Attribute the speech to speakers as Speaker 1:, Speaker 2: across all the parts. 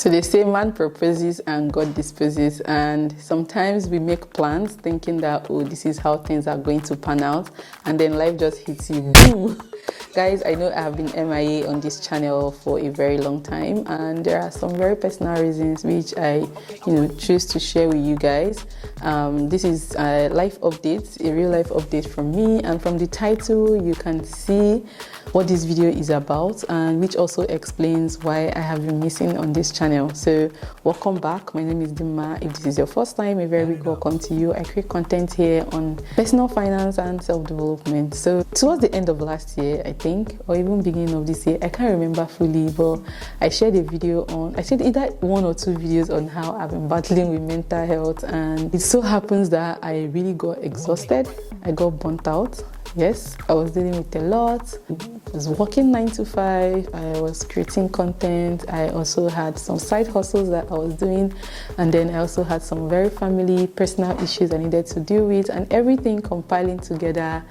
Speaker 1: So they say man proposes and God disposes, and sometimes we make plans thinking that, oh, this is how things are going to pan out, and then life just hits you, boom. Guys, I know I have been MIA on this channel for a very long time, and there are some very personal reasons which I, choose to share with you guys. This is a life update, a real life update from me, and from the title you can see what this video is about, and which also explains why I have been missing on this channel. So welcome back. My name is Dima. If this is your first time, a very big welcome to you. I create content here on personal finance and self-development. So towards the end of last year, I think, or even beginning of this year, I can't remember fully, but I shared a video on, I said either one or two videos on how I've been battling with mental health, and it so happens that I really got exhausted. I got burnt out. Yes, I was dealing with a lot. I was working 9 to 5. I was creating content. I also had some side hustles that I was doing. And then I also had some very personal issues I needed to deal with. And everything compiling together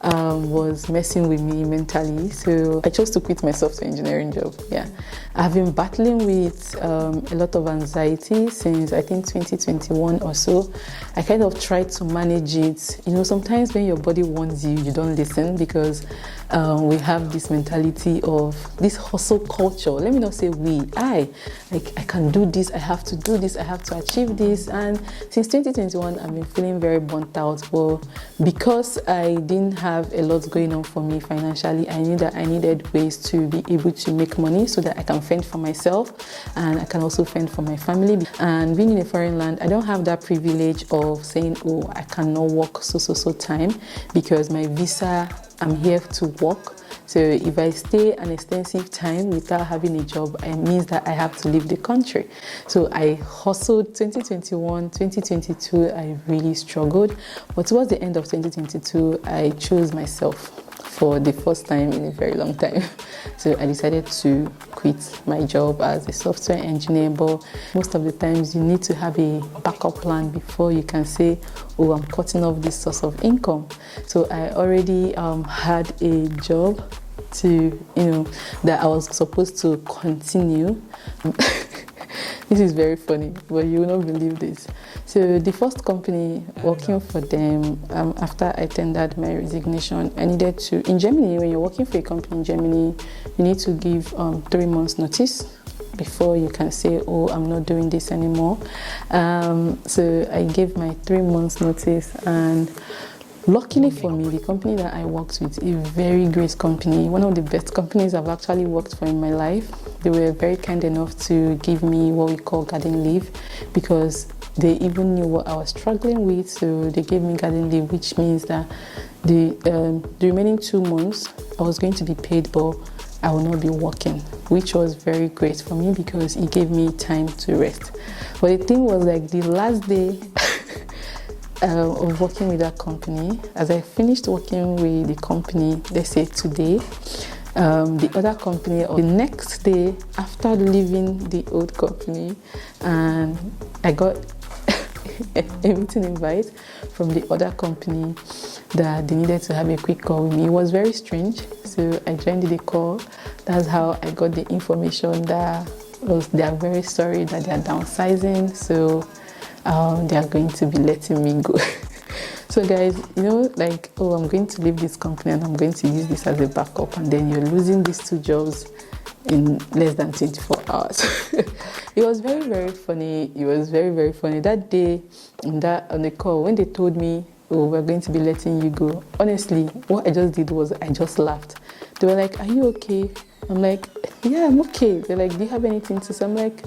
Speaker 1: was messing with me mentally. So I chose to quit my software engineering job. Yeah, I've been battling with a lot of anxiety since I think 2021 or so. I kind of tried to manage it. Sometimes when your body wants you, you don't listen, because we have this mentality of this hustle culture. Let me not say we. I can do this. I have to do this. I have to achieve this. And since 2021, I've been feeling very burnt out. Well, because I didn't have a lot going on for me financially, I knew that I needed ways to be able to make money so that I can fend for myself and I can also fend for my family. And being in a foreign land, I don't have that privilege of saying, oh, I cannot work so time, because my visa, I'm here to work. So if I stay an extensive time without having a job, it means that I have to leave the country. So I hustled 2021, 2022, I really struggled. But towards the end of 2022, I chose myself for the first time in a very long time. So I decided to quit my job as a software engineer. But most of the times you need to have a backup plan before you can say, oh, I'm cutting off this source of income. So I already had a job that I was supposed to continue. This is very funny, but you will not believe this. So the first company, working for them, after I tendered my resignation, I needed to, in Germany, when you're working for a company in Germany, you need to give 3 months notice before you can say, oh, I'm not doing this anymore. So I gave my 3 months notice, and luckily for me, the company that I worked with, a very great company, one of the best companies I've actually worked for in my life. They were very kind enough to give me what we call garden leave, because they even knew what I was struggling with. So they gave me garden leave, which means that the remaining 2 months I was going to be paid, but I will not be working, which was very great for me because it gave me time to rest. But the thing was, like, the last day of working with that company, as I finished working with the company, let's say today, the other company, or the next day after leaving the old company, and I got a meeting invite from the other company that they needed to have a quick call with me. It was very strange, so I joined the call. That's how I got the information that they are very sorry that they are downsizing, so they are going to be letting me go. So guys, like, oh, I'm going to leave this company and I'm going to use this as a backup, and then you're losing these 2 jobs in less than 24 hours. It was very funny. It was very funny. That day on the call, when they told me, oh, we're going to be letting you go, honestly, what I just did was I just laughed. They were like, are you okay? I'm like, yeah, I'm okay. They're like, do you have anything to say? I'm like,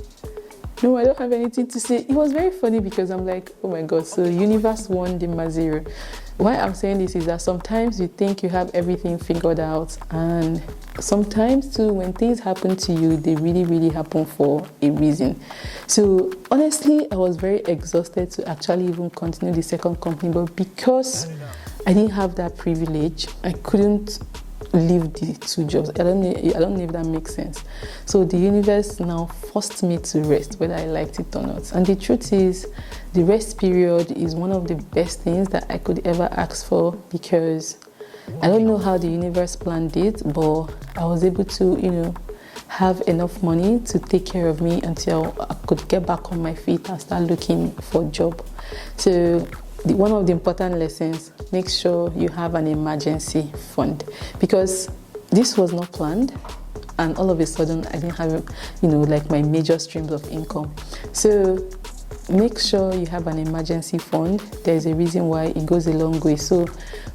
Speaker 1: no, I don't have anything to say. It was very funny because I'm like, oh my God, so universe won the Mazero. Why I'm saying this is that sometimes you think you have everything figured out, and sometimes too, when things happen to you, they really happen for a reason. So honestly, I was very exhausted to actually even continue the second company, but because I didn't have that privilege, I couldn't leave the 2 jobs. I don't know if that makes sense. So the universe now forced me to rest, whether I liked it or not. And the truth is, the rest period is one of the best things that I could ever ask for, because I don't know how the universe planned it, but I was able to, have enough money to take care of me until I could get back on my feet and start looking for a job. So one of the important lessons, make sure you have an emergency fund, because this was not planned, and all of a sudden I didn't have, like my major streams of income. So make sure you have an emergency fund. There's a reason why it goes a long way. So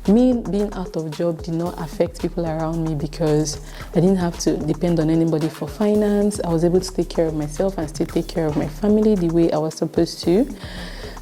Speaker 1: me being out of job did not affect people around me, because I didn't have to depend on anybody for finance. I was able to take care of myself and still take care of my family the way I was supposed to.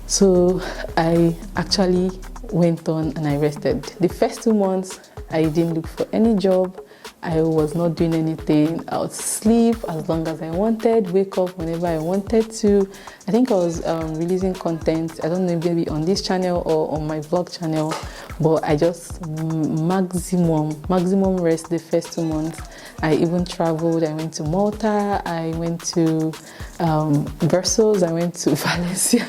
Speaker 1: So I actually went on and I rested. The first 2 months, I didn't look for any job. I was not doing anything. I would sleep as long as I wanted, wake up whenever I wanted to. I think I was releasing content, I don't know, maybe on this channel or on my vlog channel, but I just maximum rest the first 2 months. I even traveled. I went to Malta, I went to Brussels, I went to Valencia.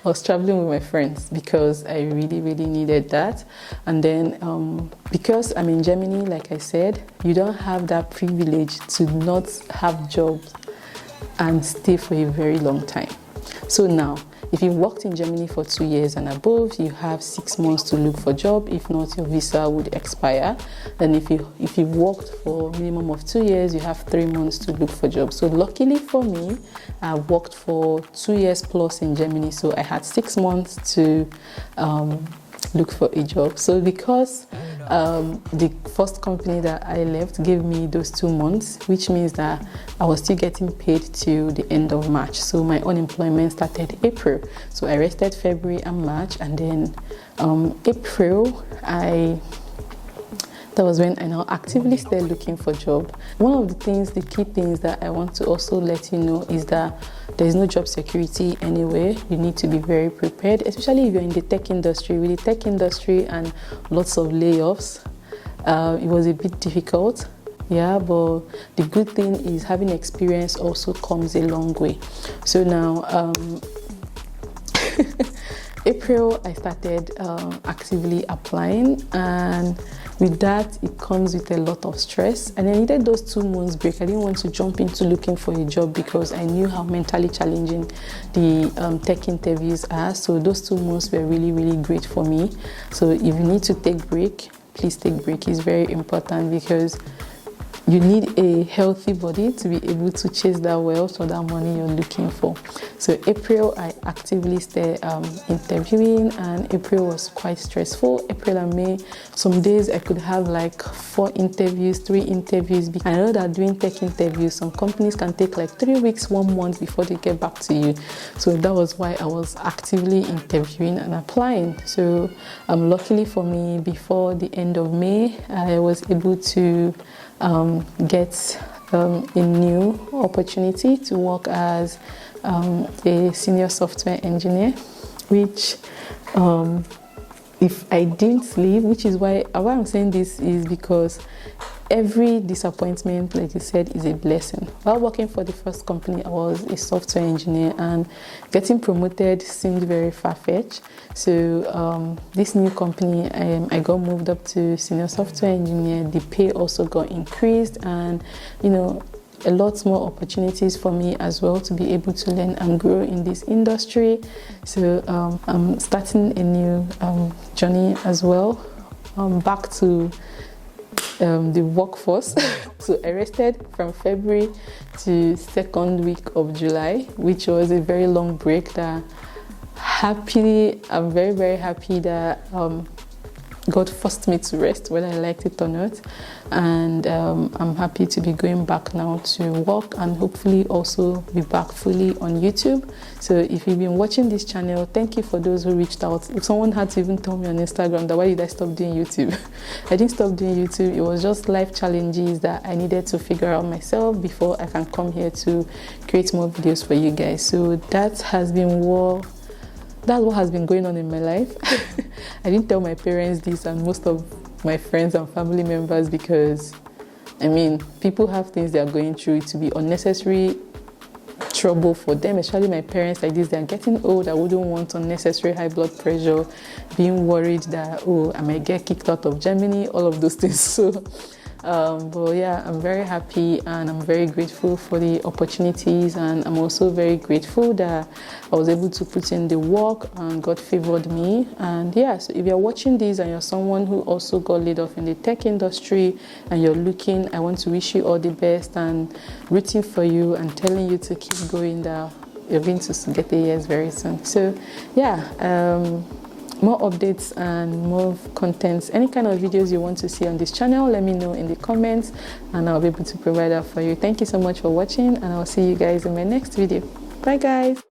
Speaker 1: I was traveling with my friends because I really needed that. And then because I'm in Germany, like I said, you don't have that privilege to not have jobs and stay for a very long time. So now, if you've worked in Germany for 2 years and above, you have 6 months to look for a job. If not, your visa would expire. Then if you've worked for a minimum of 2 years, you have 3 months to look for a job. So luckily for me, I worked for 2 years plus in Germany, so I had 6 months to look for a job. So because the first company that I left gave me those 2 months, which means that I was still getting paid till the end of March. So my unemployment started April. So I rested February and March, and then April that was when I now actively started looking for a job. One of the key things that I want to also let you know is that there is no job security anywhere. You need to be very prepared, especially if you're in the tech industry. With the tech industry and lots of layoffs, it was a bit difficult. Yeah, but the good thing is having experience also comes a long way. So now, April, I started actively applying, and with that, it comes with a lot of stress. And I needed those 2 months break. I didn't want to jump into looking for a job because I knew how mentally challenging the tech interviews are. So those 2 months were really great for me. So if you need to take break, please take break. It's very important, because you need a healthy body to be able to chase that wealth or that money you're looking for. So April, I actively started interviewing, and April was quite stressful. April and May, some days I could have like 4 interviews, 3 interviews. I know that doing tech interviews, some companies can take like 3 weeks, 1 month before they get back to you. So that was why I was actively interviewing and applying. So luckily for me, before the end of May, I was able to get a new opportunity to work as a senior software engineer, which if I didn't leave, which is why I'm saying this is because every disappointment, like you said, is a blessing. While working for the first company, I was a software engineer, and getting promoted seemed very far-fetched. So this new company, I got moved up to senior software engineer. The pay also got increased, and a lot more opportunities for me as well to be able to learn and grow in this industry. So I'm starting a new journey as well, back to the workforce. So I rested from February to second week of July, which was a very long break that I'm very happy that God forced me to rest, whether I liked it or not. And I'm happy to be going back now to work, and hopefully also be back fully on YouTube. So if you've been watching this channel, thank you for those who reached out. If someone had to even tell me on Instagram that why did I stop doing YouTube? I didn't stop doing YouTube. It was just life challenges that I needed to figure out myself before I can come here to create more videos for you guys. So that's what has been going on in my life. I didn't tell my parents this and most of my friends and family members, because people have things they are going through. To be unnecessary trouble for them, especially my parents like this. They are getting old. I wouldn't want unnecessary high blood pressure, being worried that I might get kicked out of Germany, all of those things. So But yeah, I'm very happy and I'm very grateful for the opportunities, and I'm also very grateful that I was able to put in the work and God favored me. And yeah, so if you're watching this and you're someone who also got laid off in the tech industry and you're looking, I want to wish you all the best and rooting for you and telling you to keep going, that you're going to get a yes very soon. So yeah, more updates and more contents, any kind of videos you want to see on this channel, let me know in the comments and I'll be able to provide that for you. Thank you so much for watching, and I'll see you guys in my next video. Bye guys.